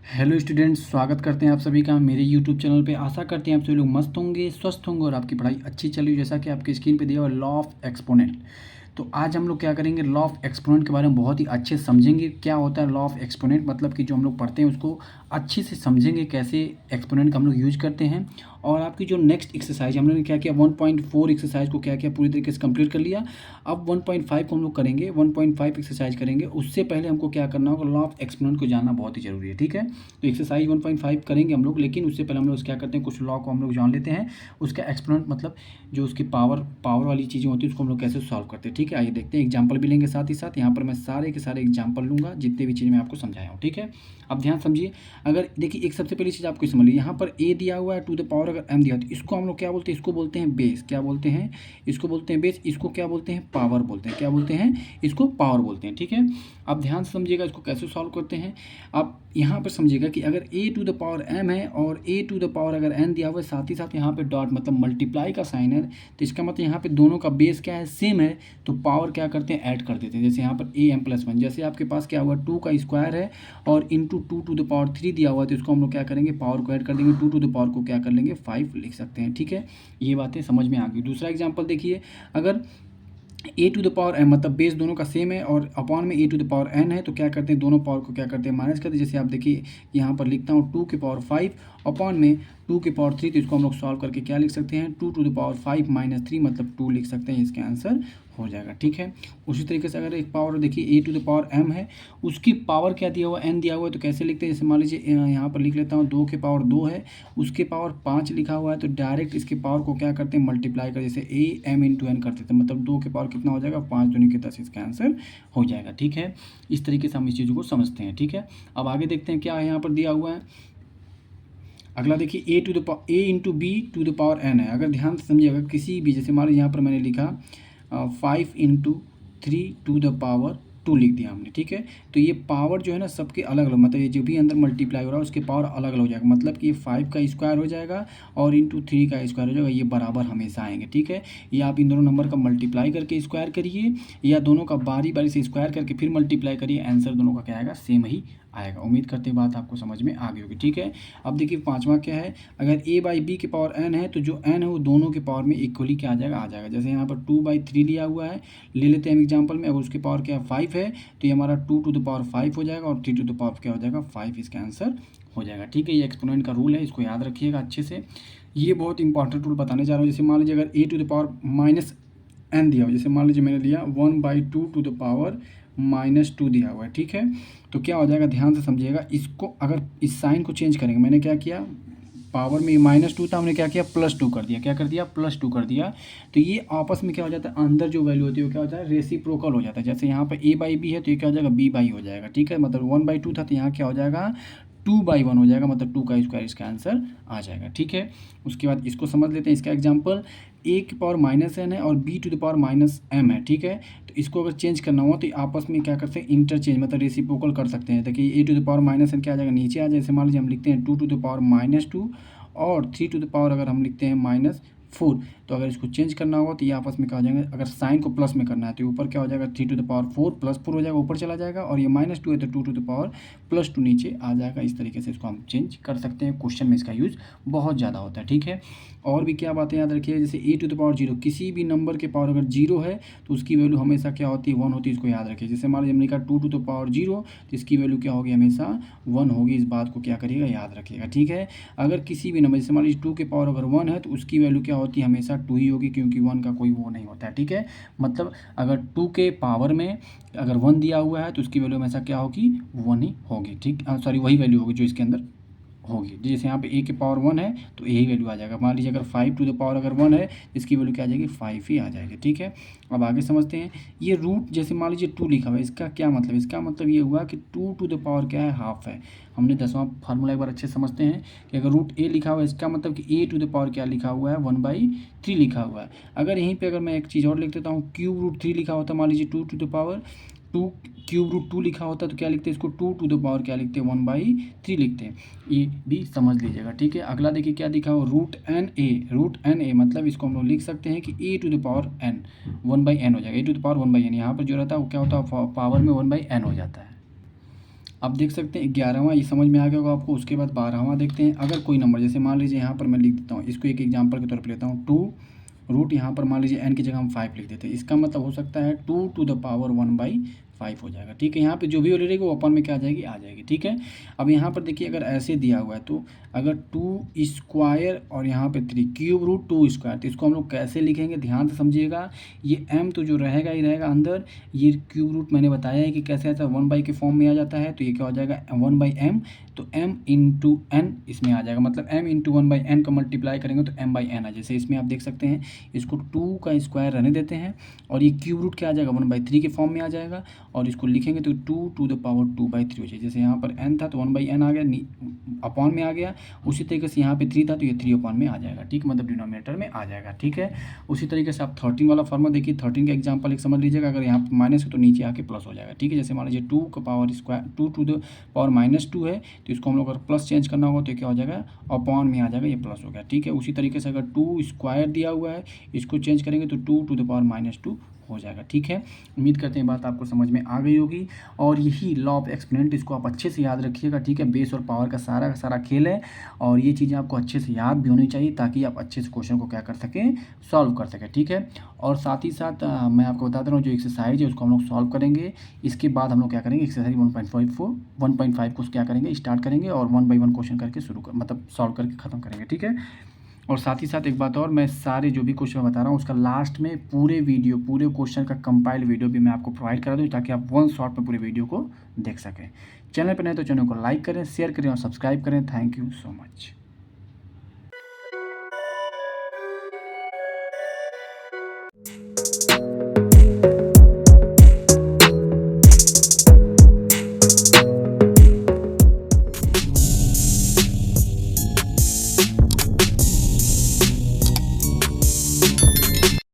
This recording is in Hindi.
हेलो स्टूडेंट्स, स्वागत करते हैं आप सभी का मेरे यूट्यूब चैनल पे। आशा करते हैं आप सभी लोग मस्त होंगे, स्वस्थ होंगे और आपकी पढ़ाई अच्छी चल रही है। जैसा कि आपकी स्क्रीन पे दिया हुआ लॉ ऑफ एक्सपोनेंट। तो आज हम लोग क्या करेंगे, लॉ ऑफ एक्सपोनेंट के बारे में बहुत ही अच्छे से समझेंगे। क्या होता है लॉ ऑफ एक्सपोनेंट, मतलब कि जो हम लोग पढ़ते हैं उसको अच्छे से समझेंगे, कैसे एक्सपोनेंट का हम लोग यूज करते हैं। और आपकी जो नेक्स्ट एक्सरसाइज हम लोगों ने क्या किया, 1.4 एक्सरसाइज को क्या किया, पूरी तरीके से कंप्लीट कर लिया। अब 1.5 को हम लोग करेंगे, 1.5 एक्सरसाइज करेंगे। उससे पहले हमको क्या करना होगा, लॉ ऑफ एक्सपोनेंट को जानना बहुत ही जरूरी है। ठीक है, तो एक्सरसाइज 1.5 करेंगे हम लोग, लेकिन उससे पहले हम लोग क्या करते हैं, कुछ लॉ को हम लोग जान लेते हैं। उसका एक्सपोनेंट मतलब जो उसकी पावर वाली चीज़ें होती है उसको हम लोग कैसे सॉल्व करते हैं। ठीक है, आइए देखते हैं। एग्जाम्पल भी लेंगे साथ ही साथ। यहाँ पर मैं सारे के सारे एग्जाम्पल लूँगा, जितने भी चीज़ मैं आपको समझाया हूँ। ठीक है, अब ध्यान समझिए। अगर देखिए, एक सबसे पहली चीज़ आपको समझ लीजिए, यहाँ पर ए दिया हुआ है टू द पावर अगर एम दिया हो तो इसको हम लोग क्या बोलते हैं, इसको बोलते हैं बेस। क्या बोलते हैं, इसको बोलते हैं बेस। इसको क्या बोलते हैं, पावर बोलते हैं। क्या बोलते हैं, इसको पावर बोलते हैं। ठीक है, अब ध्यान से समझिएगा इसको कैसे सॉल्व करते हैं। अब यहाँ पर समझिएगा कि अगर ए टू द पावर एम है और ए टू द पावर अगर एन दिया हुआ है, साथ ही साथ यहाँ पे डॉट मतलब मल्टीप्लाई का साइन है, तो इसका मतलब यहाँ पे दोनों का बेस क्या है, सेम है। तो पावर क्या करते हैं, ऐड कर देते हैं। जैसे यहाँ पर ए एम प्लस वन, जैसे आपके पास क्या हुआ, टू का स्क्वायर है और into two to the power three दिया हुआ है, तो इसको हम लोग क्या करेंगे, पावर को ऐड कर देंगे। टू टू द पावर को क्या कर लेंगे, 5 लिख सकते हैं। ठीक है, ये बातें समझ में आ गई। दूसरा एग्जाम्पल देखिए, अगर ए टू द पावर एम मतलब बेस दोनों का सेम है और अपॉन में ए टू द पावर एन है, तो क्या करते हैं, दोनों पावर को क्या करते हैं, माइनस करते हैं। जैसे आप देखिए यहाँ पर लिखता हूँ टू के पावर 5 अपॉन में टू के पावर 3, तो इसको हम लोग सॉल्व करके क्या लिख सकते हैं, two to the power 5 minus 3 मतलब 2 लिख सकते हैं। इसका आंसर हो जाएगा। ठीक है, उसी तरीके से अगर एक पावर देखिए a to the power M है, उसकी पावर क्या दिया हुआ, एन दिया हुआ है, तो कैसे लिखते हैं। जैसे मान लीजिए यहाँ पर लिख लेता हूँ, 2 के पावर 2 है, उसके पावर 5 लिखा हुआ है, तो डायरेक्ट इसके पावर को क्या करते हैं, मल्टीप्लाई कर, जैसे ए एम इंटू एन करते थे, मतलब 2 के पावर कितना हो जाएगा, 5 दूनी के 10, इसका आंसर हो जाएगा। ठीक है, इस तरीके से हम इस चीज़ों को समझते हैं। ठीक है, अब आगे देखते हैं क्या है यहाँ पर दिया हुआ है। अगला देखिए, a to the power a into b to the power n है। अगर ध्यान से समझिए, अगर किसी भी, जैसे मान लीजिए यहाँ पर मैंने लिखा 5 इंटू 3 टू द पावर 2 लिख दिया हमने। ठीक है, तो ये पावर जो है ना सबके अलग अलग, मतलब ये जो भी अंदर मल्टीप्लाई हो रहा है उसके पावर अलग अलग हो जाएगा। मतलब कि ये 5 का स्क्वायर हो जाएगा और इंटू 3 का स्क्वायर हो जाएगा, ये बराबर हमेशा आएंगे। ठीक है, ये आप इन दोनों नंबर का मल्टीप्लाई करके स्क्वायर करिए या दोनों का बारी बारी से स्क्वायर करके फिर मल्टीप्लाई करिए, आंसर दोनों का क्या आएगा, सेम ही आएगा। उम्मीद करते हैं बात आपको समझ में आ गई होगी। ठीक है, अब देखिए पांचवा क्या है, अगर a बाई बी के पावर n है, तो जो n है वो दोनों के पावर में इक्वली क्या आ जाएगा। जैसे यहाँ पर 2/3 लिया हुआ है, ले लेते हैं हम एग्जाम्पल में। अगर उसके पावर क्या है, 5 है, तो ये हमारा 2 टू द पावर 5 हो जाएगा और 3 टू द पावर क्या हो जाएगा, 5, इसका आंसर हो जाएगा। ठीक है, ये एक्सपोनेंट का रूल है, इसको याद रखिएगा अच्छे से। ये बहुत इंपॉर्टेंट रूल बताने जा रहा हूँ। जैसे मान लीजिए अगर a to the power minus N दिया हो, जैसे मान लीजिए मैंने लिया 1/2 टू द पावर -2 दिया हुआ है। ठीक है, तो क्या हो जाएगा, ध्यान से समझिएगा। इसको अगर इस साइन को चेंज करेंगे, मैंने क्या किया, पावर में -2 था, हमने क्या किया, +2 कर दिया। क्या कर दिया, +2 कर दिया। तो ये आपस में क्या हो जाता है, अंदर जो वैल्यू होती है वो क्या होता है, रेसिप्रोकल हो जाता है। जैसे यहाँ पर a/b है, तो ये क्या हो जाएगा, b/, हो जाएगा। ठीक है, मतलब 1/2 था, तो यहाँ क्या हो जाएगा, 2/1 हो जाएगा, मतलब 2 का स्क्वायर, इसका आंसर आ जाएगा। ठीक है, उसके बाद इसको समझ लेते हैं। इसका एग्जाम्पल, a की पावर -n है और b to the power -m है। ठीक है, तो इसको अगर चेंज करना हो तो आपस में क्या करते हैं, इंटरचेंज मतलब रेसिप्रोकल कर सकते हैं। देखिए a to the power -n क्या आ जाएगा, नीचे आ जाए। जैसे मान लीजिए हम लिखते हैं 2 टू द पावर -2 और 3 टू द पावर अगर हम लिखते हैं -4, तो अगर इसको चेंज करना होगा तो ये आपस में क्या हो जाएंगे, अगर साइन को प्लस में करना है तो ऊपर क्या हो जाएगा, 3 टू द पावर 4 +4 हो जाएगा, ऊपर चला जाएगा। और ये -2 है तो 2 टू द पावर +2 नीचे आ जाएगा। इस तरीके से इसको हम चेंज कर सकते हैं। क्वेश्चन में इसका यूज़ बहुत ज़्यादा होता है। ठीक है, और भी क्या बातें याद रखिए, जैसे a टू द पावर 0, किसी भी नंबर के पावर अगर 0 है तो उसकी वैल्यू हमेशा क्या होती है, 1 होती है। इसको याद रखिए। जैसे मान लीजिए हमने कहा 2 टू द पावर 0, तो इसकी वैल्यू क्या होगी, हमेशा 1 होगी। इस बात को क्या करिएगा, याद रखिएगा। ठीक है, अगर किसी भी नंबर, जैसे मान लीजिए 2 के पावर अगर 1 है, तो उसकी वैल्यू क्या होती है, हमेशा 2 ही होगी, क्योंकि 1 का कोई वो नहीं होता है। ठीक है, मतलब अगर 2 के पावर में अगर 1 दिया हुआ है तो उसकी वैल्यू हमेशा क्या होगी, 1 ही होगी। ठीक, सॉरी, वही वैल्यू होगी जो इसके अंदर होगी। जैसे यहाँ पे a के पावर 1 है तो यही वैल्यू आ जाएगा। मान लीजिए अगर 5 टू द पावर अगर 1 है, इसकी वैल्यू क्या आ जाएगी, 5 ही आ जाएगी। ठीक है, अब आगे समझते हैं। ये रूट, जैसे मान लीजिए 2 लिखा हुआ है, इसका क्या मतलब, इसका मतलब ये हुआ कि 2 टू द पावर क्या है, हाफ है। हमने 10वां फार्मूला एक बार अच्छे समझते हैं कि अगर रूट a लिखा हुआ है, इसका मतलब कि a टू द पावर क्या लिखा हुआ है, 1/3 लिखा हुआ है। अगर यहीं पर अगर मैं एक चीज़ और लिख देता हूँ, क्यूब रूट 3 लिखा होता है, मान लीजिए 2 to the power 2 cube root 2 लिखा होता है, तो क्या लिखते हैं इसको, 2 टू द पावर क्या लिखते हैं, 1/3 लिखते हैं। ये भी समझ लीजिएगा। ठीक है, अगला देखिए क्या दिखा हो, रूट n a मतलब इसको हम लोग लिख सकते हैं कि a to the power n 1/n हो जाएगा। a to the power 1/n, यहाँ पर जो रहता है वो क्या होता है, पावर में 1/n हो जाता है। आप देख सकते हैं 11वां ये समझ में आ गया होगा आपको। उसके बाद 12वां देखते हैं। अगर कोई नंबर जैसे मान लीजिए यहाँ पर मैं लिख देता हूँ, इसको एक एग्जांपल के तौर पर लेता हूँ, 2 यहाँ पर मान लीजिए n की जगह हम 5 लिख देते हैं। इसका मतलब हो सकता है 2⁻1/5 हो जाएगा। ठीक है, यहाँ पे जो भी वैल्यू रहेगी वो अपन में क्या आ जाएगी, आ जाएगी। ठीक है, अब यहाँ पर देखिए अगर ऐसे दिया हुआ है तो अगर 2² और यहाँ पे 3 क्यूब रूट 2², तो इसको हम लोग कैसे लिखेंगे ध्यान से समझिएगा। ये m तो जो रहेगा ही रहेगा अंदर, ये क्यूब रूट मैंने बताया है कि कैसे आता है, 1/, के फॉर्म में आ जाता है। तो ये क्या हो जाएगा 1/m, तो m इंटू n इसमें आ जाएगा। मतलब m इंटू 1/n का मल्टीप्लाई करेंगे तो m/n आ। जैसे इसमें आप देख सकते हैं, इसको 2² रहने देते हैं और ये क्यूब रूट क्या आ जाएगा 1/3 के फॉर्म में आ जाएगा। और इसको लिखेंगे तो 2⁻2/3 हो जाएगा। जैसे यहाँ पर n था तो 1/n आ गया, अपॉन में आ गया। उसी तरीके से यहाँ पे 3 था तो ये 3 में आ जाएगा। ठीक, मतलब डिनोमिनेटर में आ जाएगा। ठीक है, उसी तरीके से आप 13 वाला फॉर्मूला देखिए। 13 का एग्जांपल एक समझ लीजिएगा। अगर यहाँ पर माइनस है तो नीचे आके प्लस हो जाएगा। ठीक है, जैसे मान लीजिए 2⁻2 है तो इसको हम लोग अगर प्लस चेंज करना होगा तो क्या हो जाएगा, अपॉन में आ जाएगा, ये प्लस हो गया। ठीक है, उसी तरीके से अगर 2² दिया हुआ है, इसको चेंज करेंगे तो 2⁻2 हो जाएगा। ठीक है, उम्मीद करते हैं बात आपको समझ में आ गई होगी। और यही लॉ ऑफ एक्सपोनेंट, इसको आप अच्छे से याद रखिएगा। ठीक है, बेस और पावर का सारा खेल है और ये चीज़ें आपको अच्छे से याद भी होनी चाहिए ताकि आप अच्छे से क्वेश्चन को क्या कर सकें, सॉल्व कर सकें। ठीक है, और साथ ही साथ मैं आपको बता दे रहा हूँ जो एक्सरसाइज है उसको हम लोग सॉल्व करेंगे। इसके बाद हम लोग क्या करेंगे, एक्सरसाइज 1.5 को क्या करेंगे, स्टार्ट करेंगे और 1 बाई 1 क्वेश्चन करके मतलब सॉल्व करके ख़त्म करेंगे। ठीक है, और साथ ही साथ एक बात और, मैं सारे जो भी क्वेश्चन बता रहा हूँ उसका लास्ट में पूरे क्वेश्चन का कंपाइल्ड वीडियो भी मैं आपको प्रोवाइड करा दूँ ताकि आप वन शॉट में पूरे वीडियो को देख सकें। चैनल पर नहीं तो चैनल को लाइक करें, शेयर करें और सब्सक्राइब करें। Thank you so much.